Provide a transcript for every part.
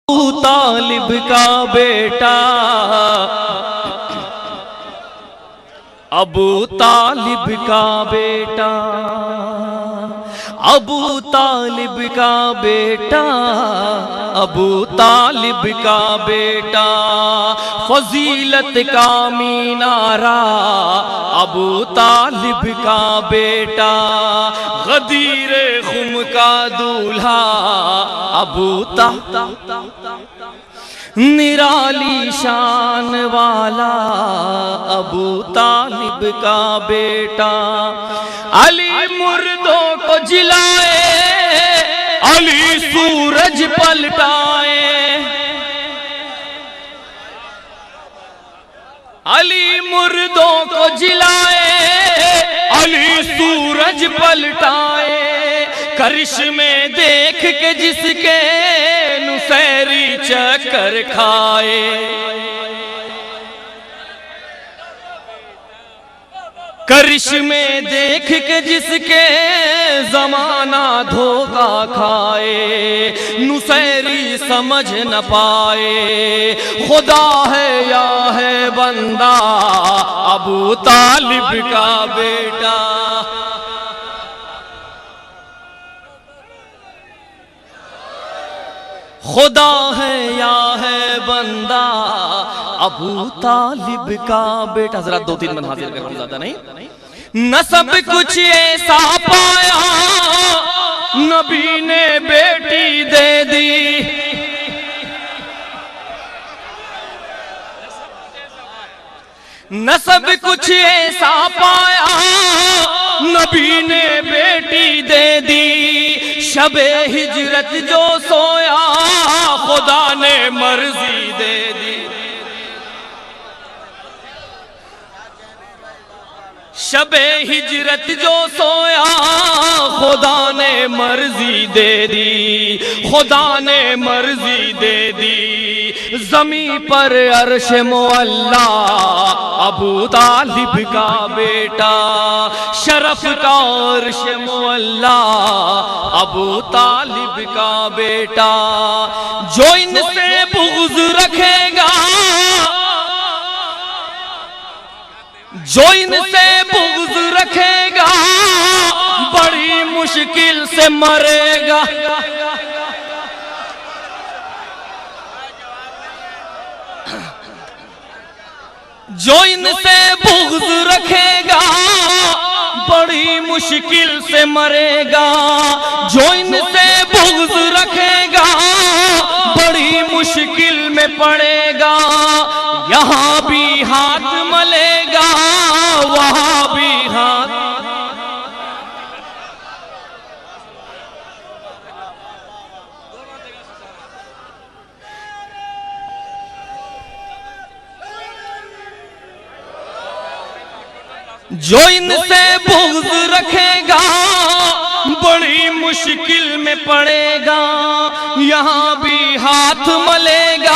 अबू तालिब का बेटा, अबू तालिब का बेटा, अबू तालिब का बेटा, अबू तालिब का बेटा, फजीलत का मीनारा अबू तालिब का बेटा, गदीरे खुम का दूल्हा अबू निराली शान वाला अबू तालिब का बेटा। अली मुर्दों को जिलाए, अली सूरज पलटाए, अली मुर्दों को जिलाए, अली सूरज पलटाए, करिश्मे देख के जिसके नुसैरी चक्कर खाए। करिश्मे देख के जिसके जमाना धोखा खाए, नुसैरी समझ न पाए खुदा है या है बंदा अबू तालिब का बेटा। खुदा है या है बंदा अबू तालिब का बेटा। जरा दो तीन मन हाजिर कर, ज्यादा नहीं। न सब कुछ ऐसा पाया नबी ने बेटी दे दी, न सब कुछ ऐसा पाया नबी ने बेटी दे दी। शबे हिजरत जो सोया खुदा ने मर्जी दे दी। शबे हिजरत जो सोया खुदा ने मर्जी दे दी, खुदा ने मर्जी दे दी। ज़मीं पर अर्श मुअल्ला अबू तालिब का बेटा, शरफ का अर्श मुअल्ला अबू तालिब का बेटा। जो इनसे बुग़्ज़ रखेगा, जो इनसे बुग़्ज़ रखेगा बड़ी मुश्किल से मरेगा। जो इनसे बुग़्ज़ रखेगा बड़ी मुश्किल से मरेगा। जो इनसे बुग़्ज़ रखेगा बड़ी मुश्किल में पड़ेगा। यहाँ भी हाथ मलेगा वहाँ भी हाथ। जो इनसे बुग़्ज़ रखेगा बड़ी मुश्किल में पड़ेगा। यहाँ भी हाथ मलेगा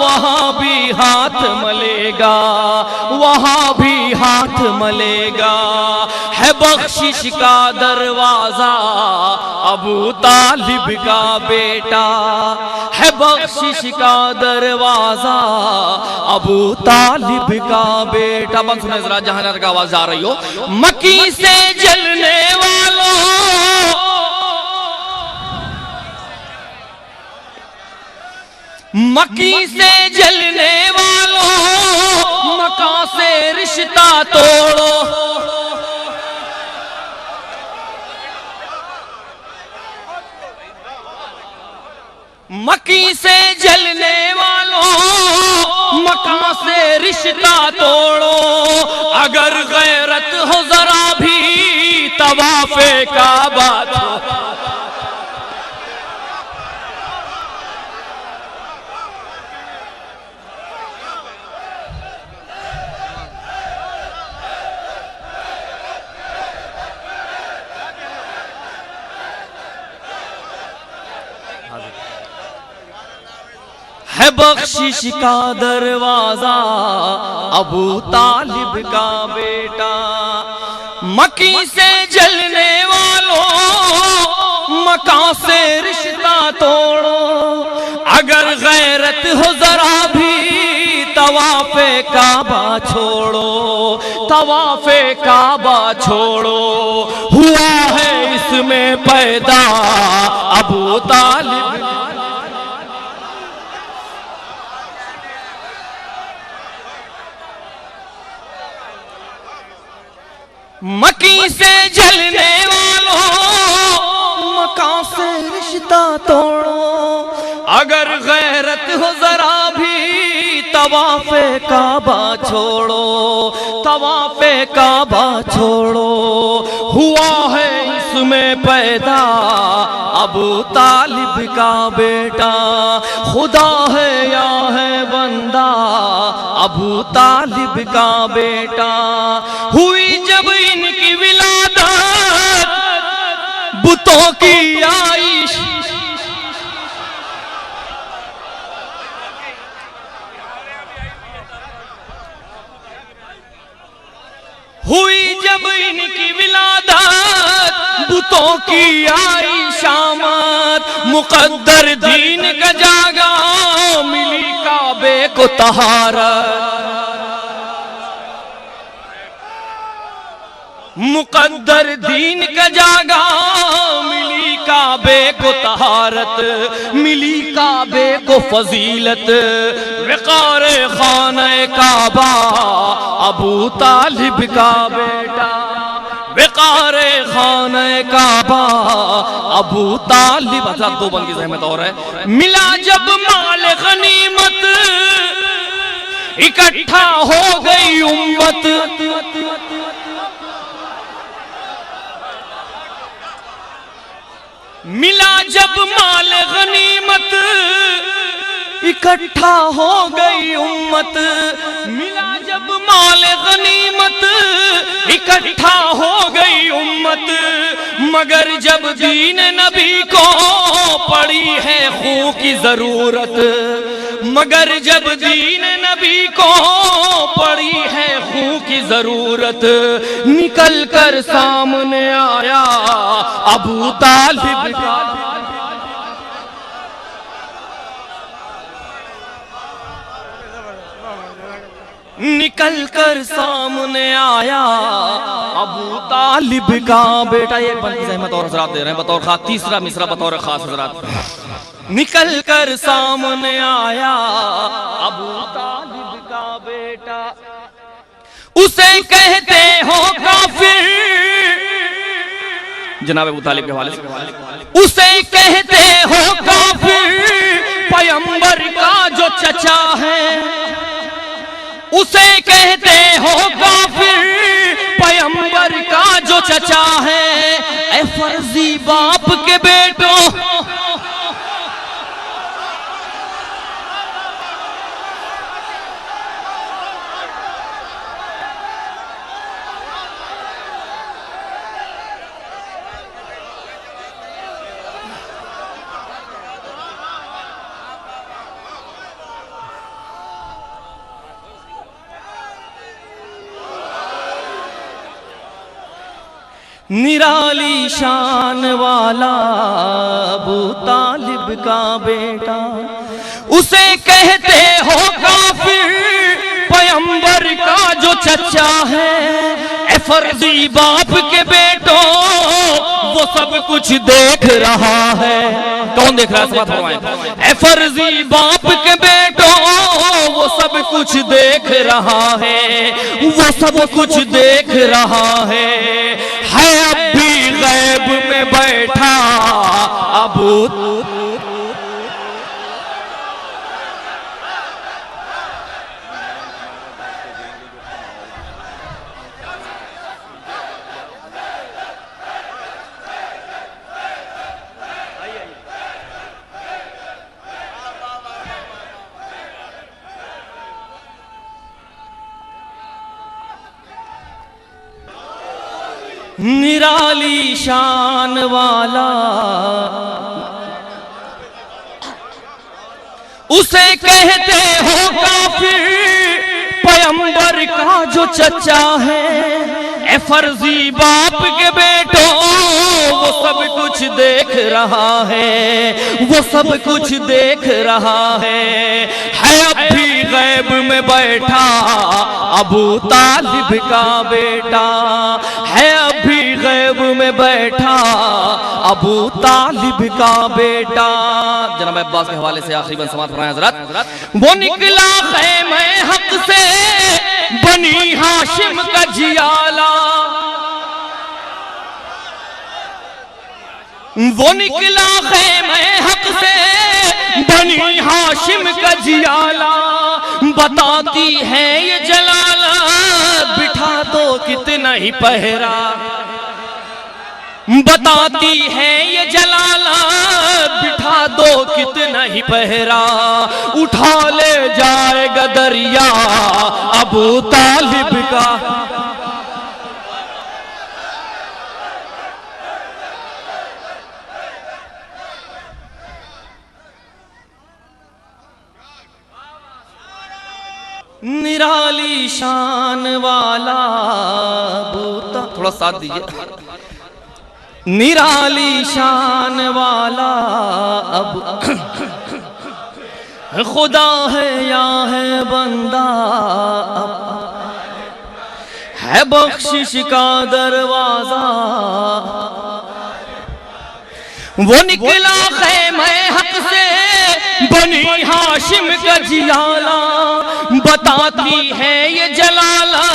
वहाँ भी हाथ मलेगा, वहाँ भी हाथ मलेगा। है बख्शिश का दरवाजा अबू तालिब का बेटा, है बख्शिश का दरवाजा अबू तालिब का बेटा। बंद सुने जरा, जहां का आवाज आ रही हो। मक्की से जलने वालों, मक्की से जलने वालों, मक्का से रिश्ता तोड़ो। मक्की से जलने वालों, मक्का से रिश्ता तोड़ो। अगर गैरत हो जरा भी तवाफ़े काबा छोड़ो। है बख्शिश का दरवाजा अबू तालिब का बेटा। मक्की से जलने वालों, मक्का से रिश्ता तोड़ो। अगर गैरत हो जरा भी तवाफे काबा छोड़ो, तवाफे काबा छोड़ो। हुआ है इसमें पैदा अबू तालिब। मकी से जलने वालों मका से रिश्ता तोड़ो। अगर गैरत हो जरा भी तवाफे काबा छोड़ो, तवाफे काबा छोड़ो। हुआ है इसमें पैदा अबू तालिब का बेटा। खुदा है या है बंदा अबू तालिब का बेटा। हुई जब इनकी विलादत बुतों की आइश, हुई जब इनकी विलादत बुतों की आई शामत। मुकद्दर दीन का जागा मिली काबे को तहारत। मुकद्दर दीन का जागा मिली काबे को तहारत, मिली काबे को फजीलत। वक़ार खाने काबा अबू तालिब का बेटा। वक़ार खाने काबा अबू तालिब। दो बन की ज़हमत और है। मिला जब माल गनीमत इकट्ठा हो गई उम्मत। मिला जब माल गनीमत इकट्ठा हो गई उम्मत। मिला जब माल गनीमत इकट्ठा हो गई उम्मत। मगर जब दीन नबी को पड़ी है खून की जरूरत, मगर जब दीन नबी को पड़ी है खून की जरूरत। निकल कर सामने आया अबू तालिब का। निकल कर सामने आया अबू तालिब का बेटा। ये बंदी ज़हमत और हज़रात दे रहे हैं बतौर खास। तीसरा मिसरा बतौर खास हज़रात। निकल कर सामने आया अबू तालिब का बेटा। उसे कहते हो काफिर, जनाब अबू तालिब के हवाले से। उसे कहते हो काफिर पैगंबर का जो चचा है। उसे कहते हो काफिर पैगंबर का जो चचा है। ऐ फर्जी बाप के बेटों, निराली शान वाला अबू तालिब का बेटा। उसे कहते हो काफिर पैगंबर का जो चचा है। ए फर्जी बाप के बेटों, वो सब कुछ देख रहा है। कौन देख रहा है? बात फरमाएं। ए फर्जी बाप के बेटों, वो सब कुछ देख रहा है, वो सब कुछ देख रहा है अब भी गैब में बैठा अबू। निराली शान वाला उसे कहते हो काफिर पैगंबर का जो चचा है। ए फर्जी बाप के बेटों, वो सब कुछ देख रहा है, वो सब कुछ देख रहा है अब भी गैब में बैठा अबू तालिब का बेटा, है अब भी गैब में बैठा अबू तालिब का बेटा। जनाब अब्बास के हवाले से आखिरी बंद समाप्त फरमाएं हज़रत, वो निकला ख़ैमे हक से बनी हाशिम का जियाला, वो निकला ख़ैमे हक से बनी हाशिम का जियाला, बताती है ये जलाला बिठा दो कितना ही पहरा, बताती है ये जलाला बिठा दो कितना ही पहरा, उठा ले जाएगा दरिया अबू तालिब का। निराली शान वाला बूता, थोड़ा साथ दीजिए, निराली शान वाला अब खुदा है या है बंदा, है बख्शिश का दरवाजा, वो निकला ख़ैमे हक से बनी हाशिम का जियाला, बताती है ये जलाला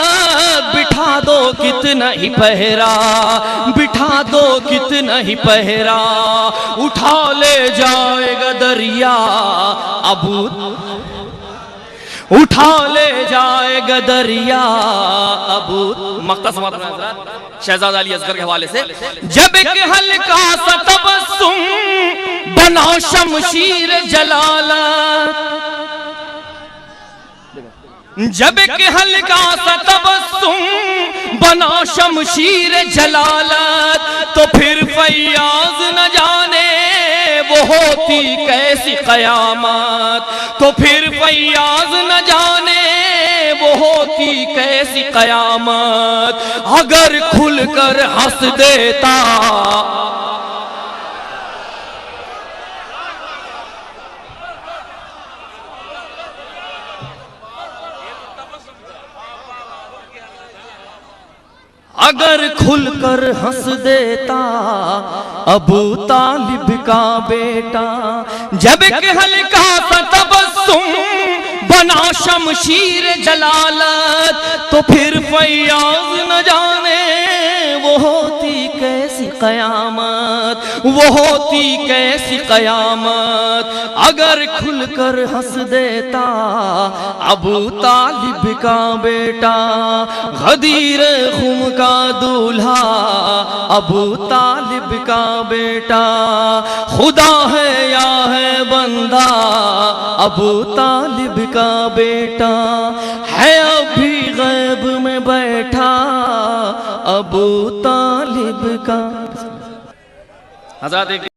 बिठा दो कितना ही पहरा, बिठा दो कितना ही पहरा, उठा ले जाएगा दरिया अबू, उठा ले जाएगा दरिया अबू। मक्ता समाप्त हज़रत शहजादा अली असगर के हवाले से, जब एक हल्का सा तबस्सुम बना शमशीर जलालत, जब एक हल्का सा तबस्सुम बना शमशीर जलालत, तो फिर फैयाज न जाने वो होती कैसी कयामत, तो फिर फैयाज न जाने वो होती कैसी कयामत, अगर खुलकर हंस देता अगर खुलकर हंस देता अबू तालिब का बेटा, जब एक हल्का सा तबस्सुम बना शमशीर जलालत, तो फिर फैयाज न जाने वो होती कैसी कयामत, वो होती कैसी कयामत, अगर खुलकर हंस देता अबू तालिब का बेटा, गदीर खुम का दूल्हा अबू तालिब का बेटा, खुदा है या है बंदा अबू तालिब का बेटा, है अभी गैब में बैठा अबू तालिब का। हज़रत